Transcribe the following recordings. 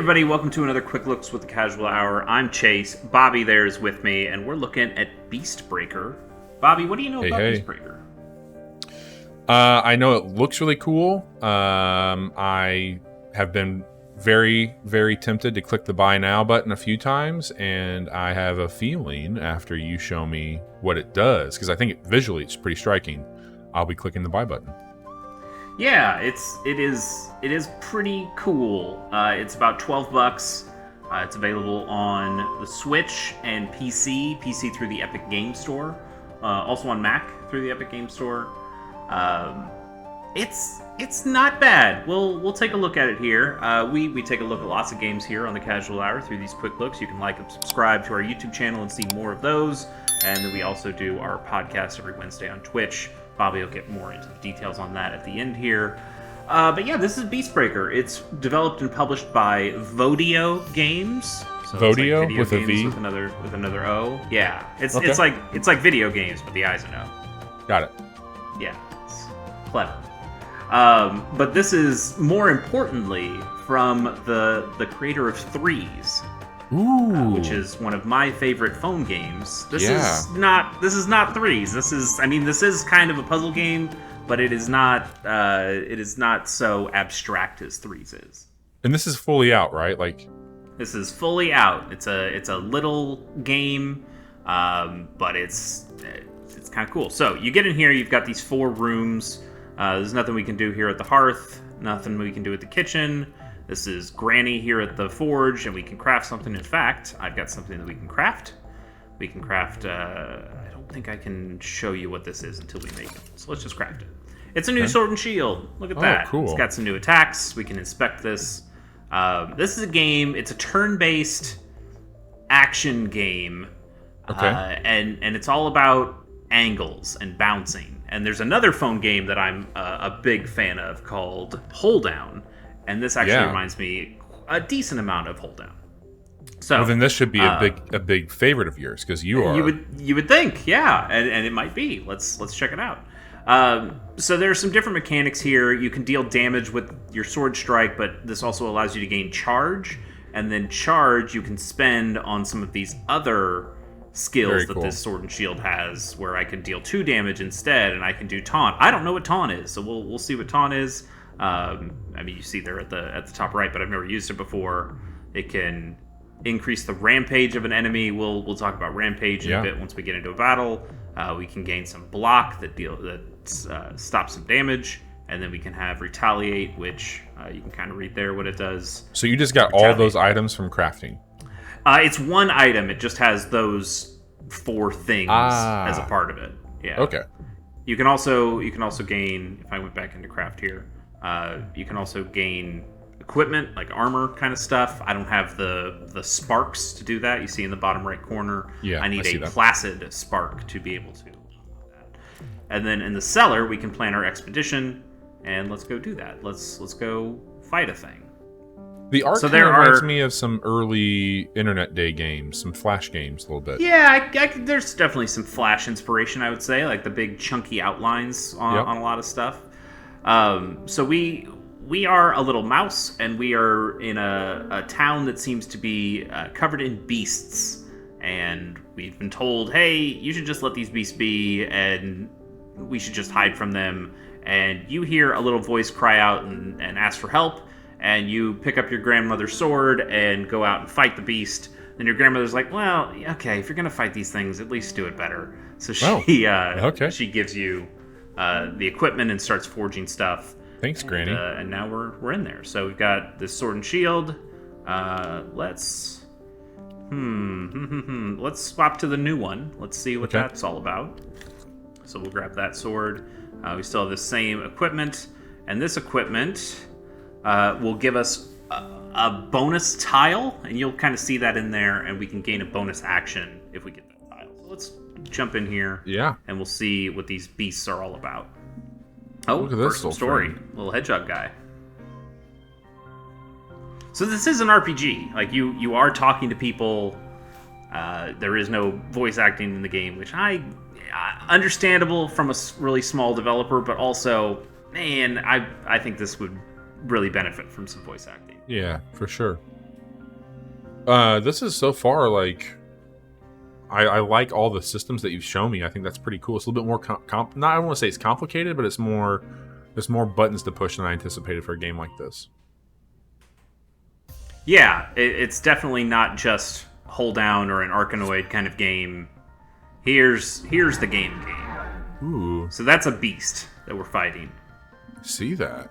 everybody, welcome to another Quick Looks with the Casual Hour. I'm Chase, Bobby there is with me, and we're looking at Beast Breaker. Bobby, what do you know about Beast Breaker? I know it looks really cool. I have been very, very tempted to click the buy now button a few times, and I have a feeling after you show me what it does, because I think visually it's pretty striking, I'll be clicking the buy button. Yeah, it is pretty cool. It's about $12. It's available on the Switch and PC through the Epic Game Store, also on Mac through the Epic Game Store. It's not bad. We'll take a look at it here. We take a look at lots of games here on the Casual Hour through these quick looks. You can like and subscribe to our YouTube channel and see more of those. And then we also do our podcast every Wednesday on Twitch. Bobby will get more into the details on that at the end here. But yeah, this is Beast Breaker. It's developed and published by Vodeo Games. So Vodeo it's like with games a V with another O. Yeah, it's okay. it's like video games, but the I's an O. Got it. Yeah, it's clever. But this is more importantly from the creator of Threes. Which is one of my favorite phone games. This is not Threes. This is kind of a puzzle game, but it is not so abstract as Threes is. And this is fully out, right? Like, this is fully out. It's a little game, but it's kind of cool. So you get in here. You've got these 4 rooms. There's nothing we can do here at the hearth. Nothing we can do at the kitchen. This is Granny here at the forge, and we can craft something. In fact, I've got something that we can craft. We can craft... I don't think I can show you what this is until we make it. So let's just craft it. It's a new sword and shield. Look at that. Cool. It's got some new attacks. We can inspect this. This is a game. It's a turn-based action game. Okay. And it's all about angles and bouncing. And there's another phone game that I'm a big fan of called Hold Down. And this actually reminds me a decent amount of Hold Down. So well, then this should be a big favorite of yours, because you are. You would think, yeah, and it might be. Let's check it out. So there are some different mechanics here. You can deal damage with your sword strike, but this also allows you to gain charge, and then charge you can spend on some of these other skills that this sword and shield has, where I can deal 2 damage instead, and I can do taunt. I don't know what taunt is, so we'll see what taunt is. You see there at the top right, but I've never used it before. It can increase the rampage of an enemy. We'll talk about rampage in a bit once we get into a battle. We can gain some block that stops some damage, and then we can have retaliate, which you can kind of read there what it does. So you just got all those items from crafting? It's one item. It just has those 4 things as a part of it. Yeah. Okay. You can also gain. If I went back into craft here. You can also gain equipment, like armor kind of stuff. I don't have the sparks to do that. You see in the bottom right corner. Yeah, I need a placid spark to be able to do that. And then in the cellar, we can plan our expedition, and let's go do that. Let's go fight a thing. The art kind of reminds me of some early Internet Day games, some Flash games a little bit. Yeah, there's definitely some Flash inspiration, I would say, like the big chunky outlines on a lot of stuff. So we are a little mouse, and we are in a town that seems to be covered in beasts. And we've been told, hey, you should just let these beasts be, and we should just hide from them. And you hear a little voice cry out and ask for help, and you pick up your grandmother's sword and go out and fight the beast. And your grandmother's like, well, okay, if you're going to fight these things, at least do it better. So she gives you the equipment and starts forging stuff. Thanks, Granny. And now we're in there. So we've got this sword and shield. Let's swap to the new one. Let's see what that's all about. So we'll grab that sword. We still have the same equipment, and this equipment will give us a bonus tile, and you'll kind of see that in there, and we can gain a bonus action if we get that tile. So let's jump in here, and we'll see what these beasts are all about. Oh, look at this little story. Little hedgehog guy. So this is an RPG. Like, you are talking to people. There is no voice acting in the game, which understandable from a really small developer, but also, man, I think this would really benefit from some voice acting. Yeah, for sure. This is so far like I like all the systems that you've shown me. I think that's pretty cool. It's a little bit more not I don't want to say it's complicated, but it's more there's more buttons to push than I anticipated for a game like this. Yeah, it's definitely not just hold down or an Arkanoid kind of game. Here's the game. Ooh. So that's a beast that we're fighting. See that?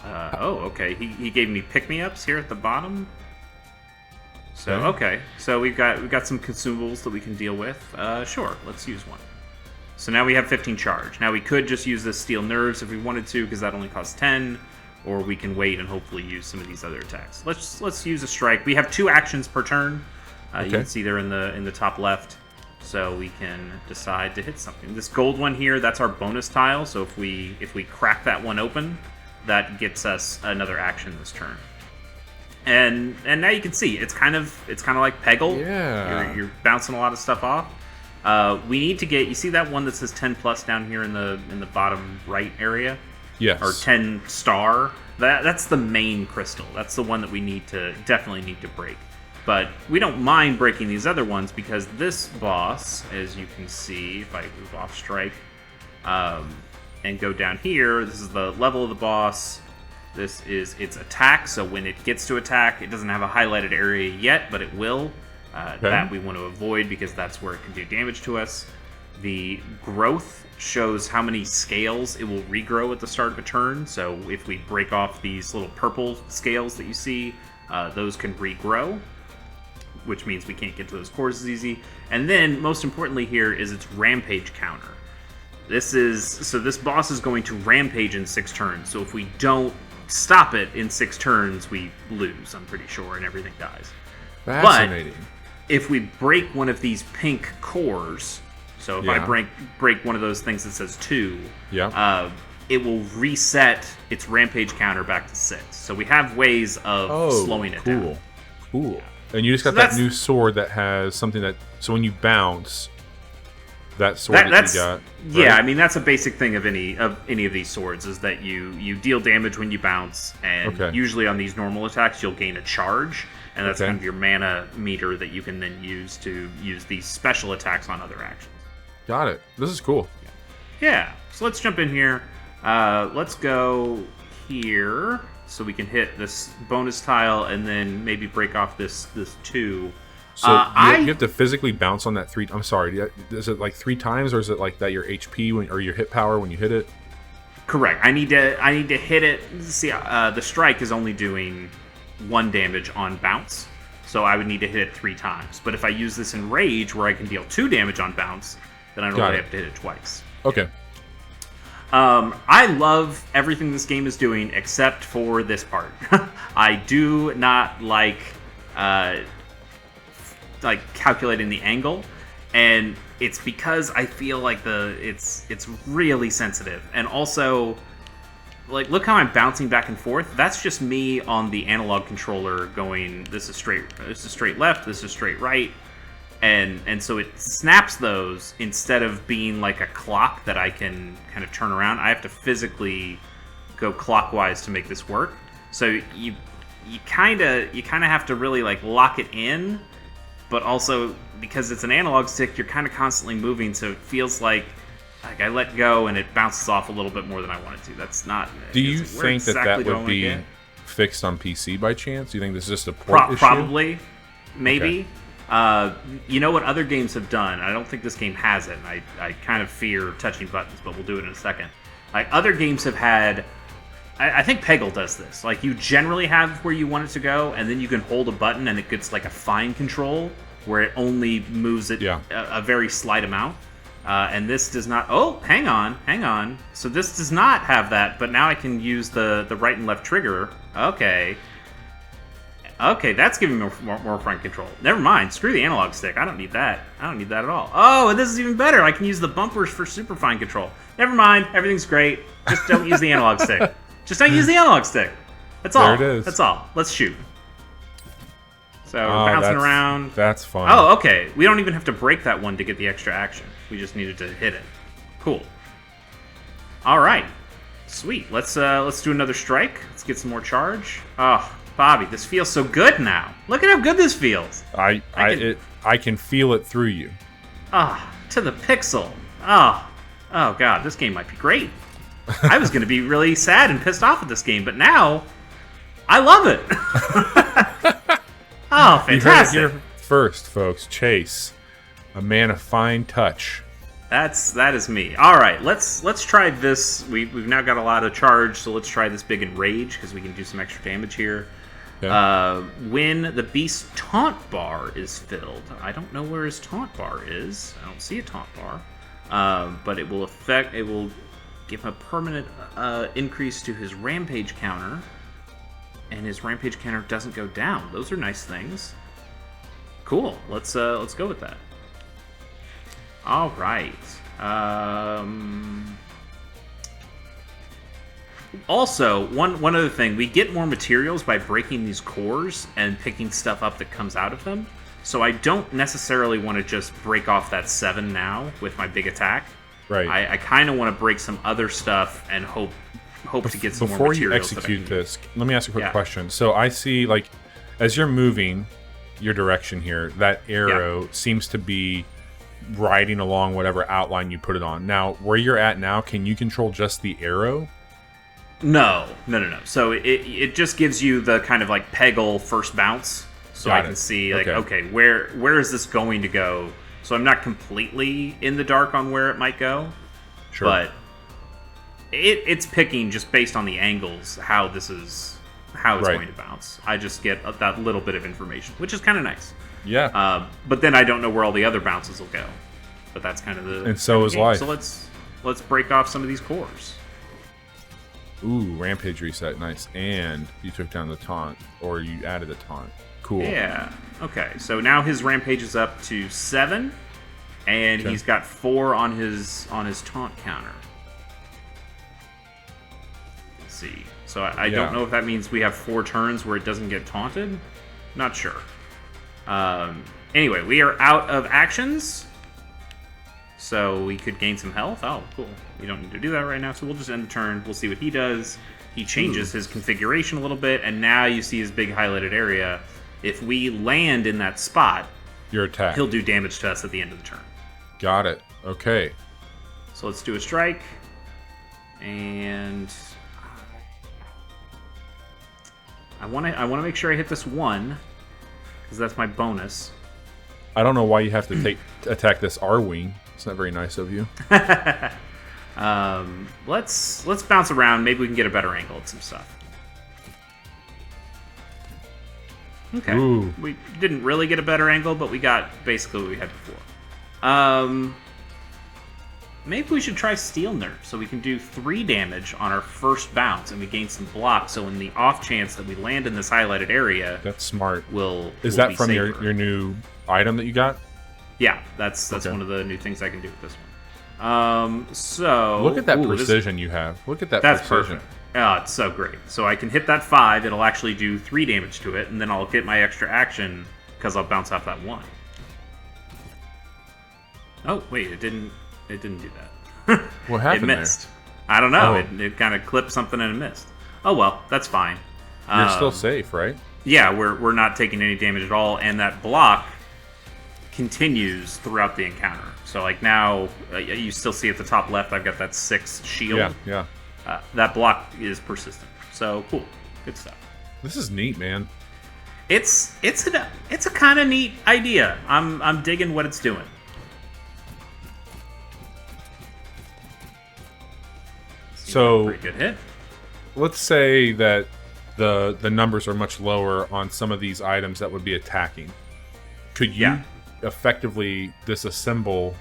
Okay. He gave me pick-me-ups here at the bottom. So okay, so we've got some consumables that we can deal with. Sure, let's use one. So now we have 15 charge. Now we could just use the steel nerves if we wanted to, because that only costs 10, or we can wait and hopefully use some of these other attacks. Let's use a strike. We have 2 actions per turn. You can see there in the top left. So we can decide to hit something. This gold one here, that's our bonus tile. So if we crack that one open, that gets us another action this turn. And now you can see it's kind of like Peggle. Yeah. You're bouncing a lot of stuff off. We need to get, you see that one that says 10 plus down here in the bottom right area? Yes. Or 10 star. That's the main crystal. That's the one that we definitely need to break. But we don't mind breaking these other ones because this boss, as you can see, if I move off strike and go down here, this is the level of the boss. This is its attack, so when it gets to attack, it doesn't have a highlighted area yet, but it will. That we want to avoid because that's where it can do damage to us. The growth shows how many scales it will regrow at the start of a turn, so if we break off these little purple scales that you see, those can regrow, which means we can't get to those cores as easy. And then, most importantly here, is its Rampage counter. This boss is going to Rampage in 6 turns, so if we don't stop it in 6 turns, we lose, I'm pretty sure, and everything dies. Fascinating. But if we break one of these pink cores, so if I break one of those things that says 2, it will reset its Rampage counter back to 6. So we have ways of slowing it down. Cool. And you just got that new sword that has something that... So when you bounce, that sword that you got... Right? Yeah, I mean, that's a basic thing of any of these swords, is that you deal damage when you bounce, and usually on these normal attacks, you'll gain a charge, and that's kind of your mana meter that you can then use to use these special attacks on other actions. Got it. This is cool. Yeah. So let's jump in here. Let's go here so we can hit this bonus tile and then maybe break off this 2. So you have to physically bounce on that 3. I'm sorry. Is it like 3 times, or is it like that your HP or your hit power when you hit it? Correct. I need to hit it. See, the strike is only doing 1 damage on bounce, so I would need to hit it 3 times. But if I use this in Rage, where I can deal 2 damage on bounce, then I don't really have to hit it twice. Okay. I love everything this game is doing except for this part. I do not like calculating the angle, and it's because I feel like it's really sensitive. And also, like, look how I'm bouncing back and forth. That's just me on the analog controller going, this is straight left, this is straight right. And so it snaps those instead of being like a clock that I can kind of turn around. I have to physically go clockwise to make this work. So you kind of have to really like lock it in, but also because it's an analog stick, you're kind of constantly moving, so it feels like I let go and it bounces off a little bit more than I want it to. That's not. Do you think that would be fixed on PC by chance? Do you think this is just a port issue? Probably, maybe. Okay. You know what other games have done? I don't think this game has it. And I kind of fear touching buttons, but we'll do it in a second. Like, other games have had... I think Peggle does this. Like, you generally have where you want it to go, and then you can hold a button and it gets like a fine control, where it only moves it a very slight amount. And this does not... Oh, hang on. So this does not have that, but now I can use the right and left trigger. Okay, that's giving me more front control. Never mind. Screw the analog stick. I don't need that. At all. Oh, and this is even better. I can use the bumpers for super fine control. Never mind. Everything's great. Just don't use the analog stick. Just don't use the analog stick. That's all. There it is. That's all. Let's shoot. So we're bouncing around. That's fun. Oh, okay. We don't even have to break that one to get the extra action. We just needed to hit it. Cool. All right. Sweet. Let's do another strike. Let's get some more charge. Oh, Bobby, this feels so good now. Look at how good this feels. I can feel it through you. To the pixel. Oh God, this game might be great. I was going to be really sad and pissed off at this game, but now I love it. Oh, fantastic! You heard it here first, folks. Chase, a man of fine touch. That is me. All right, let's try this. We've now got a lot of charge, so let's try this big enrage because we can do some extra damage here. Okay. When the beast's taunt bar is filled, I don't know where his taunt bar is. I don't see a taunt bar, but it will give him a permanent increase to his rampage counter, and his rampage counter doesn't go down. Those are nice things. Cool. Let's go with that. All right. Also, one other thing, we get more materials by breaking these cores and picking stuff up that comes out of them. So I don't necessarily want to just break off that 7 now with my big attack. Right. I kind of want to break some other stuff and hope to get some more materials. Before you execute this, let me ask you a quick question. So I see, like, as you're moving your direction here, that arrow seems to be riding along whatever outline you put it on. Now, where you're at now, can you control just the arrow? No. So it just gives you the kind of like Peggle first bounce, so I can see like okay, where is this going to go? So I'm not completely in the dark on where it might go, but it's picking just based on the angles how it's going to bounce. I just get that little bit of information, which is kind of nice. Yeah. But then I don't know where all the other bounces will go. But that's kind of the... And so is life. So let's break off some of these cores. Ooh, Rampage reset. Nice. And you took down the taunt. Or you added a taunt. Cool. Yeah. Okay, so now his Rampage is up to 7. And he's got 4 on his taunt counter. Let's see. So I don't know if that means we have 4 turns where it doesn't get taunted. Not sure. Anyway, we are out of actions, so we could gain some health. Oh, cool. We don't need to do that right now, so we'll just end the turn. We'll see what he does. He changes his configuration a little bit, and now you see his big highlighted area. If we land in that spot, your attack, he'll do damage to us at the end of the turn. Got it. Okay. So let's do a strike, and I want to make sure I hit this 1. Because that's my bonus. I don't know why you have to attack this R-wing. It's not very nice of you. Let's bounce around. Maybe we can get a better angle at some stuff. Okay. Ooh. We didn't really get a better angle, but we got basically what we had before. Maybe we should try Steel Nerf, so we can do 3 damage on our first bounce, and we gain some block, so in the off chance that we land in this highlighted area... That's smart. Is that from your new item that you got? Yeah, that's one of the new things I can do with this one. So... Look at that precision you have. Look at that that's precision. Perfect. Oh, it's so great. So I can hit that 5, it'll actually do 3 damage to it, and then I'll get my extra action, because I'll bounce off that 1. Oh, wait, it didn't do that. What happened? It missed. There? I don't know. Oh. It kind of clipped something and it missed. Oh well, that's fine. You're still safe, right? Yeah, we're not taking any damage at all, and that block continues throughout the encounter. So like now, you still see at the top left, I've got that 6 shield. Yeah. That block is persistent. So cool, good stuff. This is neat, man. It's a kind of neat idea. I'm digging what it's doing. So, pretty good hit. Let's say that the numbers are much lower on some of these items that would be attacking. Could you effectively disassemble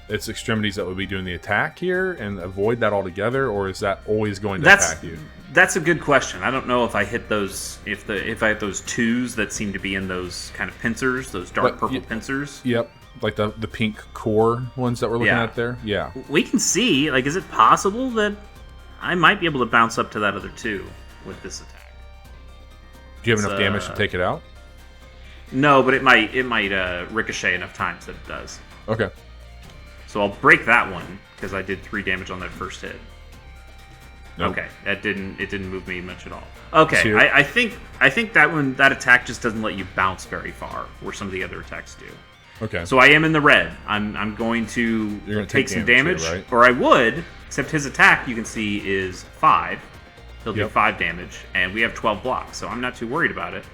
its extremities that would be doing the attack here and avoid that altogether, or is that always going to attack you? That's a good question. I don't know if I hit those if I hit those 2s that seem to be in those kind of pincers, those dark purple pincers. Yep. Like the pink core ones that we're looking at there? Yeah. We can see, like, is it possible that I might be able to bounce up to that other 2 with this attack? Do you have enough damage to take it out? No, but it might ricochet enough times that it does. Okay. So I'll break that one, because I did 3 damage on that first hit. Nope. Okay, it didn't move me much at all. Okay, Two. I think that attack just doesn't let you bounce very far, where some of the other attacks do. Okay. So I am in the red. I'm going to You're gonna take some damage damage, here, right? or I would, except his attack you can see is 5. He'll do 5 damage, and we have 12 blocks, so I'm not too worried about it.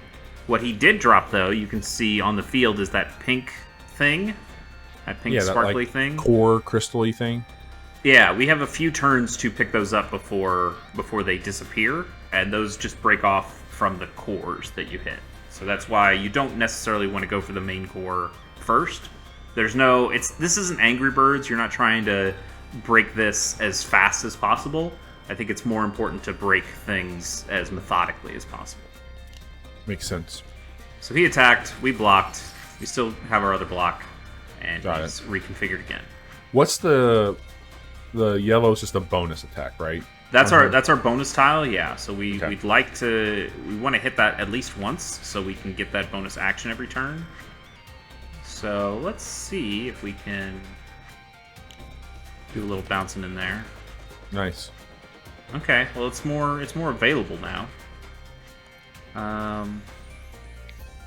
What he did drop, though, you can see on the field is that pink thing, that pink sparkly thing, core crystal-y thing. Yeah, we have a few turns to pick those up before they disappear, and those just break off from the cores that you hit. So that's why you don't necessarily want to go for the main core first. This isn't Angry Birds. You're not trying to break this as fast as possible. I think it's more important to break things as methodically as possible. Makes sense. So he attacked, we blocked, we still have our other block, and Got he's reconfigured again. What's the yellow is just a bonus attack, right? That's our bonus tile, yeah. So we Okay. we want to hit that at least once so we can get that bonus action every turn. So let's see if we can do a little bouncing in there. Nice. Okay, well it's more available now.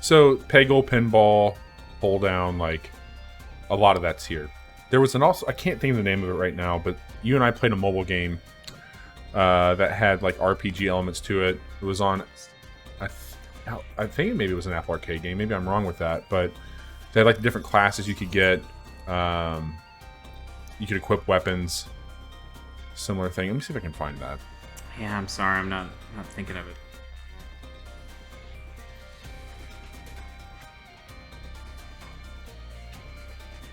So Peggle, pinball, pull down, like a lot of that's here. There was I can't think of the name of it right now, but you and I played a mobile game that had like RPG elements to it. It was on, I think maybe it was an Apple Arcade game. Maybe I'm wrong with that, but they had like different classes you could get. You could equip weapons. Similar thing. Let me see if I can find that. Yeah, I'm sorry, I'm not thinking of it.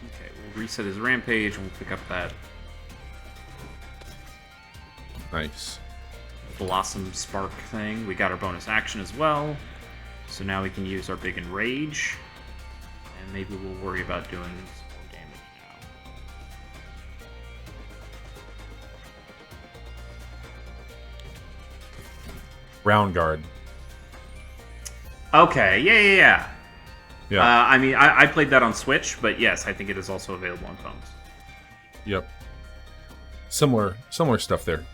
Okay, we'll reset his Rampage and we'll pick up that Nice. Blossom Spark thing. We got our bonus action as well. So now we can use our big Enrage. And maybe we'll worry about doing some more damage now. Round guard. Okay, yeah. Yeah. I mean, I played that on Switch, but yes, I think it is also available on phones. Yep. Similar stuff there.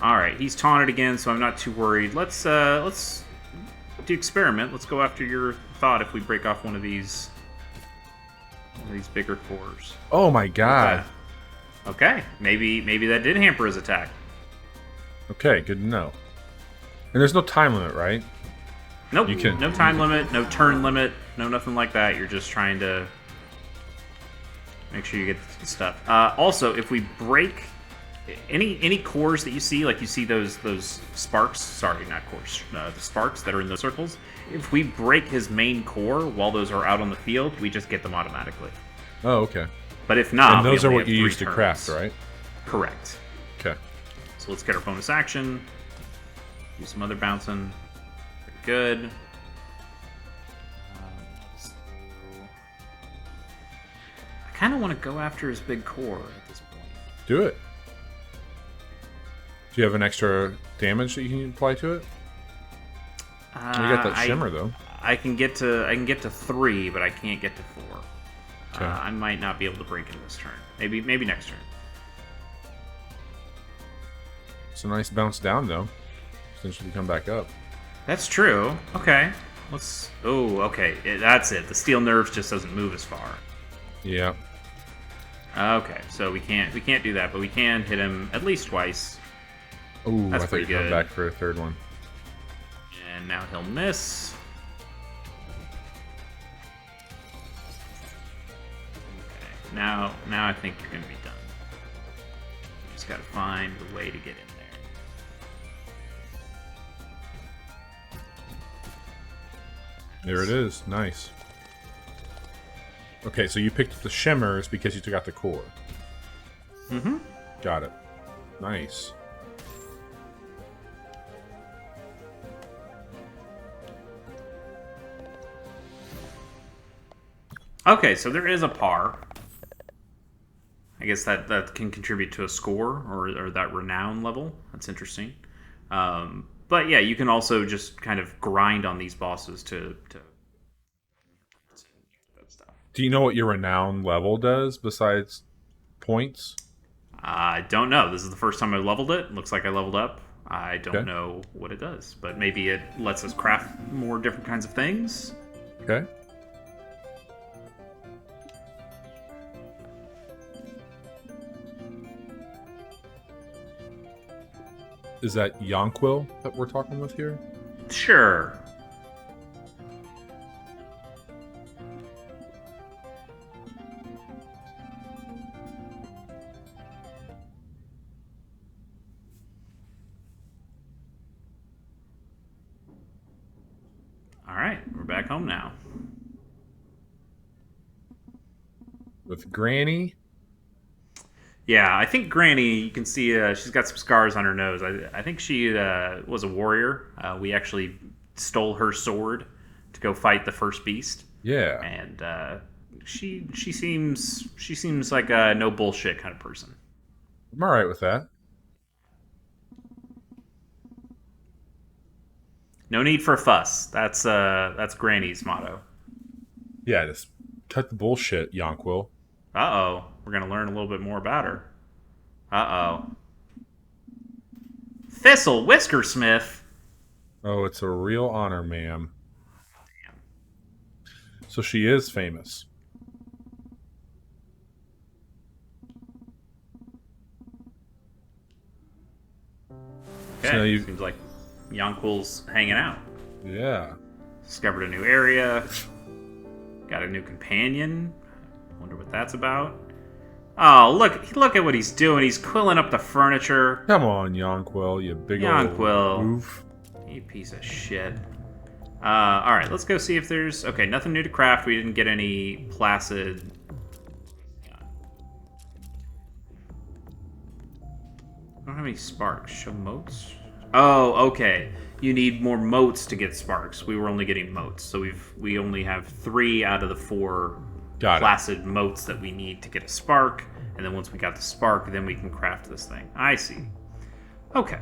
All right, he's taunted again, so I'm not too worried. Let's do experiment. Let's go after your thought. If we break off one of these bigger cores. Oh my god. Okay, maybe that did hamper his attack. Okay, good to know. And there's no time limit, right? Nope. You can- No time limit, no turn limit, no nothing like that. You're just trying to make sure you get the stuff. Also, if we break any cores that you see, like you see those sparks. Sorry, not cores. The sparks that are in those circles. If we break his main core while those are out on the field, we just get them automatically. Oh, okay. But if not, And those we are only what have you 3 use to turns. craft, right? Correct. Okay. So let's get our bonus action. Do some other bouncing. Pretty good. So I kind of want to go after his big core at this point. Do it. Do you have an extra damage that you can apply to it? You got that shimmer though. I can get to 3, but I can't get to 4. Okay. I might not be able to break in this turn. Maybe next turn. It's a nice bounce down though. Essentially come back up. That's true. Okay. Let's. Oh, okay. That's it. The steel nerves just doesn't move as far. Yeah. Okay, so we can't do that, but we can hit him at least twice. Ooh, That's I thought you'd pretty come good. back for a third one. And now he'll miss. Okay. Now I think you're gonna be done. You just gotta find the way to get in there. There it is. Nice. Okay, so you picked up the shimmers because you took out the core. Mm-hmm. Got it. Nice. Okay, so there is a par. I guess that can contribute to a score or that renown level. That's interesting. But yeah, you can also just kind of grind on these bosses to that stuff. Do you know what your renown level does besides points? I don't know. This is the first time I leveled it. Looks like I leveled up. I don't know what it does, but maybe it lets us craft more different kinds of things. Okay. Is that Yonquil that we're talking with here? Sure. All right, we're back home now. With Granny? Yeah, I think Granny, you can see she's got some scars on her nose. I think she was a warrior. We actually stole her sword to go fight the first beast. Yeah. And she seems like a no bullshit kind of person. I'm all right with that. No need for fuss. That's Granny's motto. Yeah, just cut the bullshit, Yonquil. Uh-oh. We're going to learn a little bit more about her. Uh-oh. Thistle Whiskersmith. Oh, it's a real honor, ma'am. So she is famous. Okay, So seems like Yonquil's hanging out. Yeah. Discovered a new area. Got a new companion. Wonder what that's about. Oh, look at what he's doing. He's quilling up the furniture. Come on, Yonquil, you big Yonquil. old goof. You piece of shit. Alright, let's go see if there's... Okay, nothing new to craft. We didn't get any placid... I don't have any sparks. Show motes? Oh, okay. You need more motes to get sparks. We were only getting motes. So we only have 3 out of the 4 placid motes that we need to get a spark. And then once we got the spark, then we can craft this thing. I see. Okay.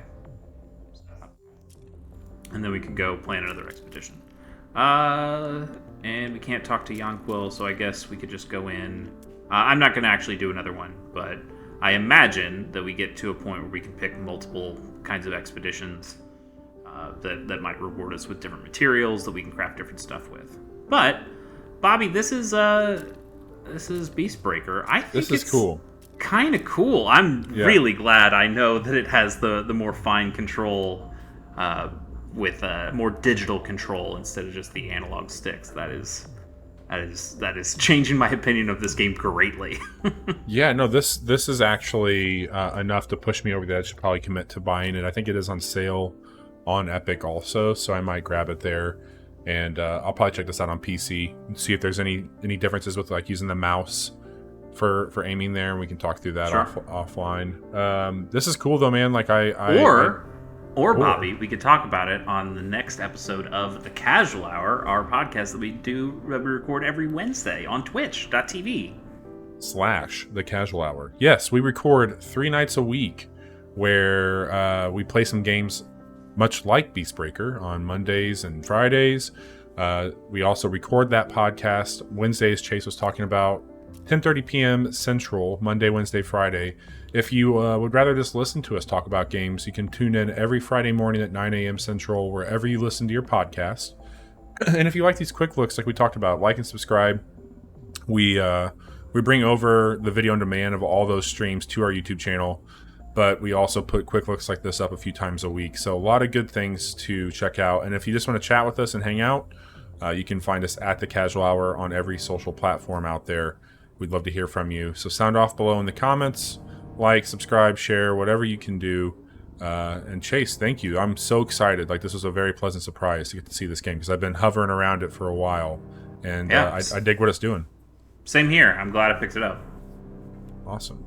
And then we can go plan another expedition. And we can't talk to Yonquil, so I guess we could just go in. I'm not going to actually do another one, but I imagine that we get to a point where we can pick multiple kinds of expeditions that might reward us with different materials that we can craft different stuff with. But, Bobby, this is Beastbreaker. I think this is cool. Kind of cool. I'm really glad I know that it has the more fine control with more digital control instead of just the analog sticks. That is changing my opinion of this game greatly. Yeah, no, this is actually enough to push me over the edge to probably commit to buying it. I think it is on sale on Epic also, so I might grab it there. And I'll probably check this out on PC and see if there's any differences with like using the mouse for aiming there, and we can talk through that offline. This is cool though, man. Like Or Bobby, we could talk about it on the next episode of The Casual Hour, our podcast that we record every Wednesday on twitch.tv. /The Casual Hour. Yes, we record 3 nights a week where we play some games much like Beastbreaker on Mondays and Fridays. We also record that podcast. Wednesdays, Chase was talking about 10:30 p.m. Central, Monday, Wednesday, Friday. If you would rather just listen to us talk about games, you can tune in every Friday morning at 9 a.m. Central, wherever you listen to your podcast. And if you like these quick looks like we talked about, like and subscribe. We bring over the video on demand of all those streams to our YouTube channel, but we also put quick looks like this up a few times a week. So a lot of good things to check out. And if you just want to chat with us and hang out, you can find us at The Casual Hour on every social platform out there. We'd love to hear from you. So sound off below in the comments. Like, subscribe, share, whatever you can do. And Chase, thank you. I'm so excited. Like, this was a very pleasant surprise to get to see this game because I've been hovering around it for a while. And I dig what it's doing. Same here. I'm glad I picked it up. Awesome.